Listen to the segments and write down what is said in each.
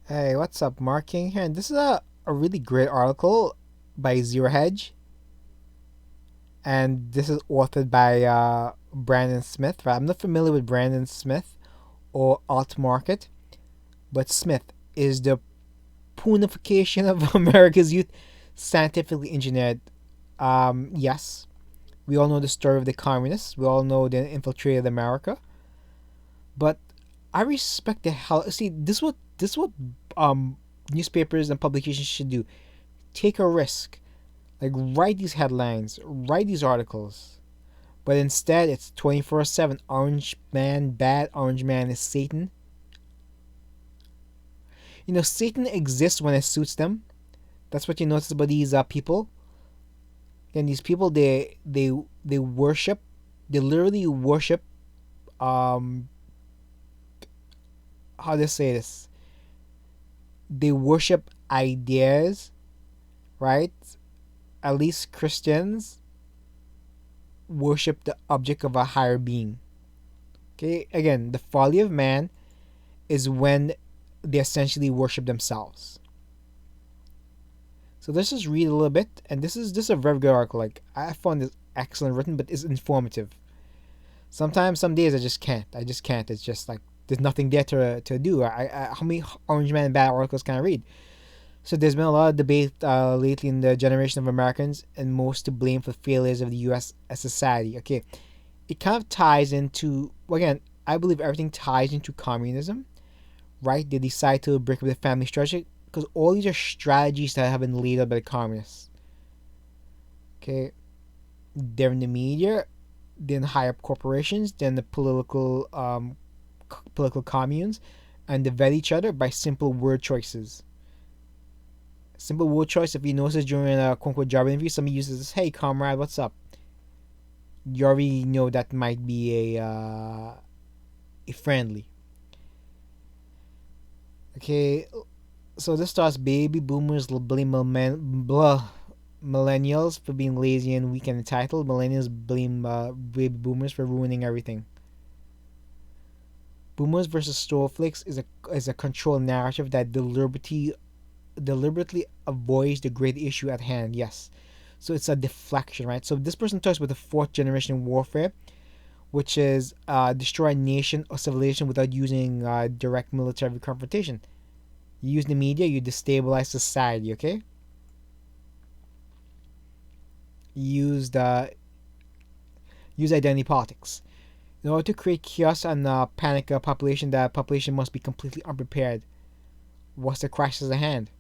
Hey, what's up? Mark King here, and this is a really great article by ZeroHedge, and this is authored by Brandon Smith. Right? I'm not familiar with Brandon Smith or Alt Market, but Smith is the Poonification of America's youth, scientifically engineered. Yes, we all know the story of the communists. We all know they infiltrated America, but I respect the hell. See, this is what um newspapers and publications should do. Take a risk. Like, write these headlines, write these articles. But instead, it's 24/7. Orange man, bad orange man is Satan. Satan exists when it suits them. That's what you notice about these people. And these people, they worship, they literally worship. Um, how do I say this? They worship ideas, right? At least Christians worship the object of a higher being. Okay, again, the folly of man is when they essentially worship themselves. So let's just read a little bit, and this is a very good article. Like, I found this excellent written, but it's informative. Sometimes, some days I just can't. I just can't. It's just like there's nothing there to do. How many Orange Man bad articles can I read? So there's been a lot of debate lately in the generation of Americans, and most to blame for failures of the U.S. as society. Okay, it kind of ties into, again, I believe everything ties into communism, right? They decide to break up the family structure because all these are strategies that have been laid out by the communists. Okay, they're in the media, then high up corporations, then the political communes, and they vet each other by simple word choices. Simple word choice. If you notice during a quote unquote job interview, somebody uses this, "Hey, comrade, what's up?" You already know that might be a friendly. Okay, so this starts: baby boomers blame millennials for being lazy and weak and entitled. Millennials blame baby boomers for ruining everything. Boomers versus snowflakes is a controlled narrative that deliberately avoids the great issue at hand. Yes, so it's a deflection, right? So this person talks about the fourth generation warfare, which is destroy a nation or civilization without using direct military confrontation. You use the media, you destabilize society. Okay, use the use identity politics. In order to create chaos and panic a population, that population must be completely unprepared. What's the crisis at hand?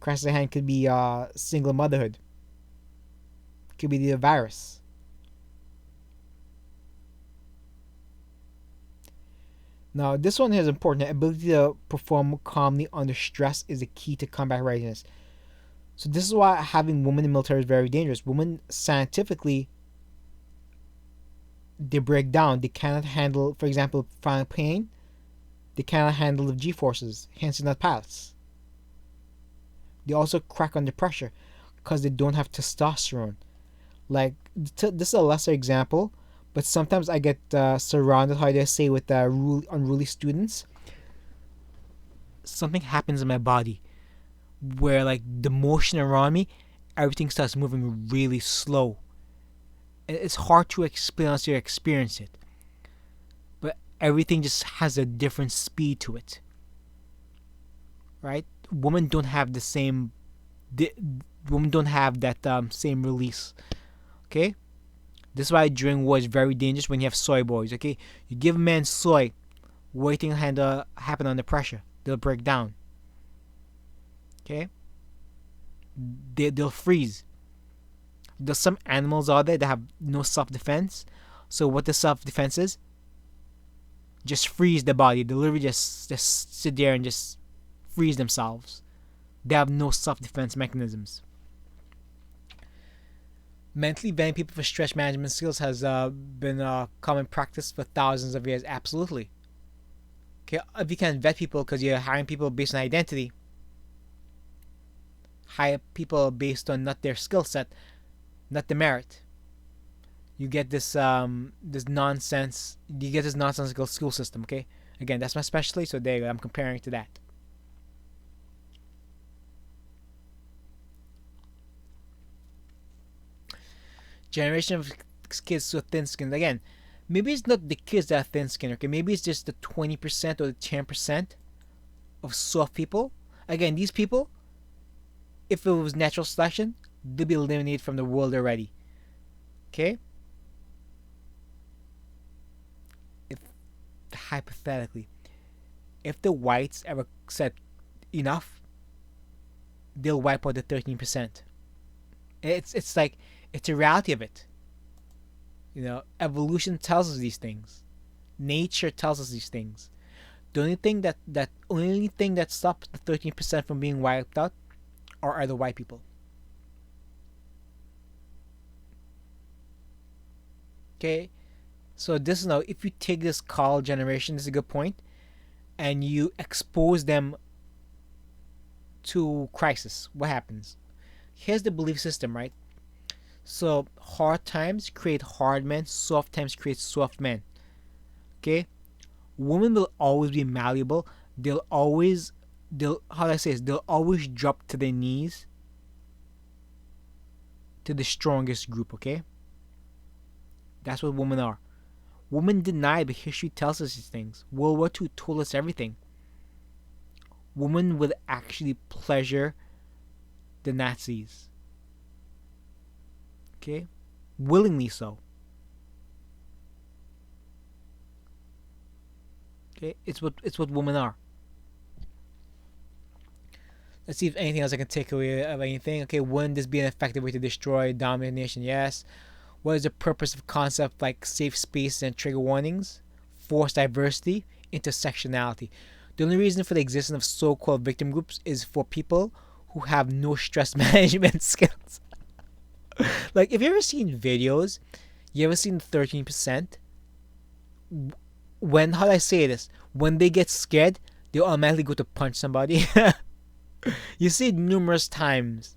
Crisis at hand could be single motherhood. Could be the virus. Now, this one is important. The ability to perform calmly under stress is a key to combat readiness. So this is why having women in the military is very dangerous. Women scientifically, they break down. They cannot handle, for example, chronic pain. They cannot handle the G forces. Hence, they're not pilots. They also crack under pressure because they don't have testosterone. Like, this is a lesser example, but sometimes I get surrounded, how do I say, with unruly students. Something happens in my body where, like, the motion around me, everything starts moving really slow. It's hard to explain unless you experience it, but everything just has a different speed to it, right? Women don't have the same. Women don't have that same release. Okay, this is why during war is very dangerous when you have soy boys. Okay, you give men soy, waiting to happen under pressure. They'll break down. Okay, they'll freeze. There's some animals out there that have no self defense. So what the self defense is? Just freeze the body. They literally just sit there and just freeze themselves. They have no self defense mechanisms. Mentally vetting people for stress management skills has been a common practice for thousands of years. Absolutely. Okay, if you can vet people because you're hiring people based on identity, hire people based on not their skill set, not the merit. You get this nonsense. You get this nonsensical school system. Okay, again, that's my specialty. So there you go. I'm comparing to that. generation of kids so thin-skinned. Again, maybe it's not the kids that are thin-skinned. Okay, maybe it's just the 20% or the 10% of soft people. Again, these people, if it was natural selection, they'd be eliminated from the world already. Okay? If hypothetically, if the whites ever said enough, they'll wipe out the 13%. It's like it's a reality of it. Evolution tells us these things. Nature tells us these things. The only thing that stops the 13% from being wiped out are the white people. Okay, so this now, if you take this college generation, this is a good point, and you expose them to crisis, what happens? Here's the belief system, right? So hard times create hard men, soft times create soft men. Okay, women will always be malleable. They'll how do I say this? They'll always drop to their knees to the strongest group. Okay, that's what women are. Women deny, but history tells us these things. World War II told us everything. Women would actually pleasure the Nazis. Okay, willingly so. Okay, it's what women are. Let's see if anything else I can take away of anything. Okay, wouldn't this be an effective way to destroy, dominate a nation? Yes. What is the purpose of concepts like safe space and trigger warnings? Force diversity, intersectionality. The only reason for the existence of so-called victim groups is for people who have no stress management skills. Like, if you ever seen videos, you ever seen 13%? How do I say this? When they get scared, they automatically go to punch somebody. You see it numerous times.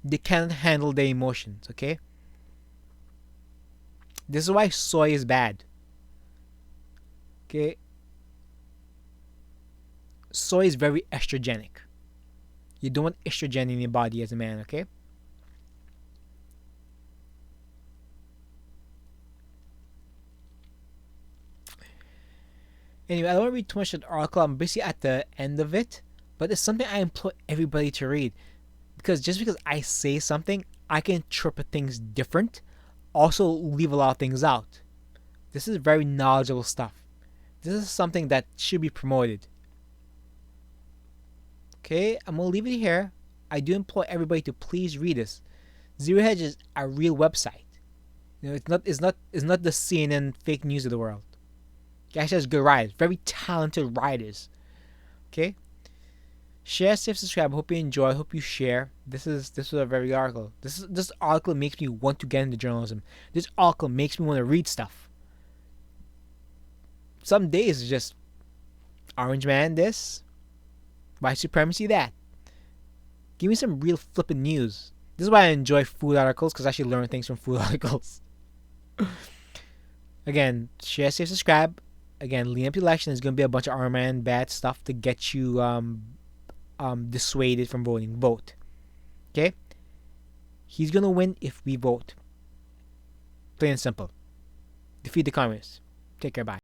They can't handle their emotions, okay? This is why soy is bad. Okay? Soy is very estrogenic. You don't want estrogen in your body as a man, okay? Anyway, I don't want to read too much of the article. I'm basically at the end of it. But it's something I implore everybody to read. Because just because I say something, I can interpret things different. Also leave a lot of things out. This is very knowledgeable stuff. This is something that should be promoted. Okay, I'm going to leave it here. I do implore everybody to please read this. ZeroHedge is a real website. It's not the CNN fake news of the world. It actually has good writers, very talented writers. Okay? Share, save, subscribe. Hope you enjoy. Hope you share. This was a very good article. This article makes me want to get into journalism. This article makes me want to read stuff. Some days it's just Orange Man this, white supremacy that. Give me some real flippin' news. This is why I enjoy food articles, because I actually learn things from food articles. Again, share, save, subscribe. Again, leading up to the election, there's going to be a bunch of Orange Man bad stuff to get you dissuaded from voting. Vote. Okay? He's gonna win if we vote. Plain and simple. Defeat the communists. Take care. Bye.